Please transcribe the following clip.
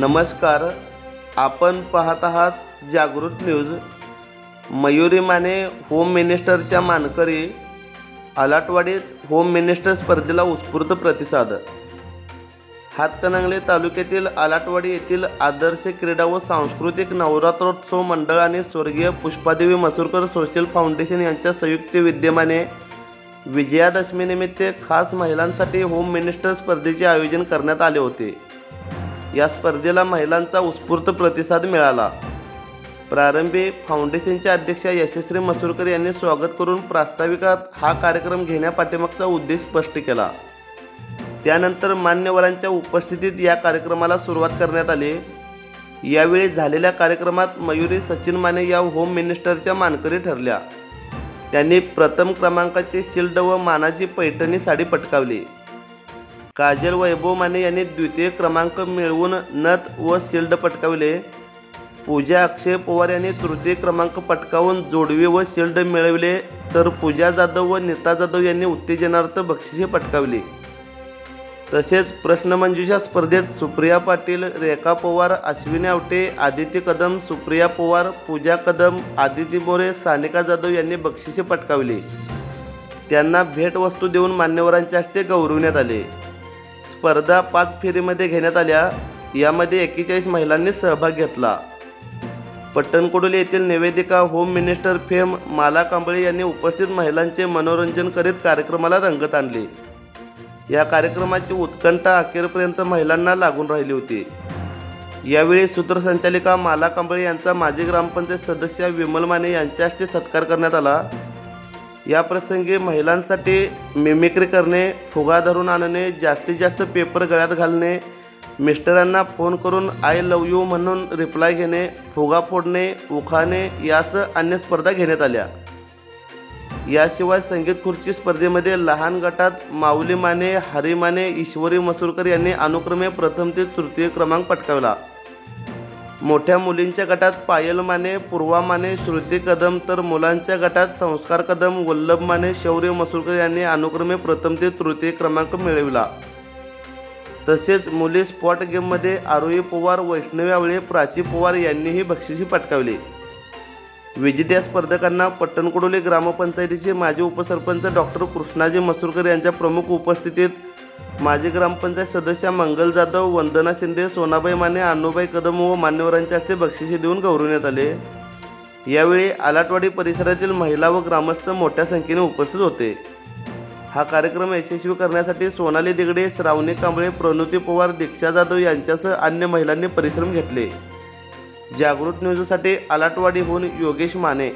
नमस्कार. आपण पाहत आहात जागृत न्यूज. मयुरी माने होम मिनिस्टरच्या मानकरी. आलाटवाडीत होम मिनिस्टर स्पर्धेला उत्स्फूर्त प्रतिसाद. हातकणंगले तालुक्यातील आलाटवाडी येथील आदर्श क्रीडा व सांस्कृतिक नवरात्रोत्सव मंडळ आणि स्वर्गीय पुष्पादेवी मसूरकर सोशल फाउंडेशन यांच्या संयुक्त विद्यमाने विजयादशमीनिमित्त खास महिलांसाठी होम मिनिस्टर स्पर्धेचे आयोजन करण्यात आले होते. या स्पर्धेला महिलांचा उत्स्फूर्त प्रतिसाद मिळाला. प्रारंभी फाउंडेशनच्या अध्यक्षा यशश्री मसूरकर यांनी स्वागत करून प्रास्ताविकात हा कार्यक्रम घेण्यापाठीमागचा उद्देश स्पष्ट केला. त्यानंतर मान्यवरांच्या उपस्थितीत या कार्यक्रमाला सुरुवात करण्यात आली. यावेळी झालेल्या कार्यक्रमात मयुरी सचिन माने या होम मिनिस्टरच्या मानकरी ठरल्या. त्यांनी प्रथम क्रमांकाचे शिल्ड व मानाची पैठणी साडी पटकावली. काजल वैभव माने यांनी द्वितीय क्रमांक मिळवून नथ व शिल्ड पटकावले. पूजा अक्षय पवार यांनी तृतीय क्रमांक पटकावून जोडवी व शिल्ड मिळविले, तर पूजा जाधव व नीता जाधव यांनी उत्तेजनार्थ बक्षिसे पटकावली. तसेच प्रश्नमंजुषा स्पर्धेत सुप्रिया पाटील, रेखा पवार, अश्विनी आवटे, आदिती कदम, सुप्रिया पवार, पूजा कदम, आदिती मोरे, सानिका जाधव यांनी बक्षिसे पटकावली. त्यांना भेटवस्तू देऊन मान्यवरांच्या हस्ते गौरविण्यात आले. स्पर्धा 5 फेरीमध्ये घेण्यात आल्या. यामध्ये 41 महिलांनी सहभाग घेतला. पट्टणकोडोली येथील निवेदिका होम मिनिस्टर फेम माला कांबळे यांनी उपस्थित महिलांचे मनोरंजन करीत कार्यक्रमाला रंगत आणले. या कार्यक्रमाची उत्कंठा अखेरपर्यंत महिलांना लागून राहिली होती. यावेळी सूत्रसंचालिका माला कांबळे यांचा माजी ग्रामपंचायत सदस्य विमल माने यांच्या हस्ते सत्कार करण्यात आला. या प्रसंगी महिलांसाठी मिमिक्री करणे, फुगा धरून आणणे, जास्तीत जास्त पेपर गळ्यात घालणे, मिस्टरांना फोन करून आय लव्ह यू म्हणून रिप्लाय घेणे, फुगा फोडणे, उखाणे यासह अन्य स्पर्धा घेण्यात आल्या. याशिवाय संगीत खुर्ची स्पर्धेमध्ये लहान गटात माऊली माने, हरी माने, ईश्वरी मसूरकर यांनी अनुक्रमे प्रथम ते तृतीय क्रमांक पटकावला. मोठ्या मुलींच्या गटात पायल माने, पूर्वा माने, श्रुती कदम, तर मुलांच्या गटात संस्कार कदम, वल्लभ माने, शौर्य मसूरकर यांनी अनुक्रमे प्रथम ते तृतीय क्रमांक मिळविला. तसेच मुली स्पॉट गेममध्ये आरोही पवार, वैष्णवी आवळे, प्राची पवार यांनीही बक्षिसे पटकावली. विजेत्या स्पर्धकांना पट्टणकोडोली ग्रामपंचायतीचे माजी उपसरपंच डॉक्टर कृष्णाजी मसूरकर यांच्या प्रमुख उपस्थितीत माजी ग्रामपंचायत सदस्य मंगल जाधव, वंदना शिंदे, सोनाबाई माने, अनुबाई कदम व मान्यवरांच्या हस्ते बक्षिसे देऊन गौरविण्यात आले. यावेळी आलाटवाडी परिसरातील महिला व ग्रामस्थ मोठ्या संख्येने उपस्थित होते. हा कार्यक्रम यशस्वी करण्यासाठी सोनाली दिगडे, श्रावणी कांबळे, प्रणुती पवार, दीक्षा जाधव यांच्यासह अन्य महिलांनी परिश्रम घेतले. जागृत न्यूजसाठी आलाटवाडीहून योगेश माने.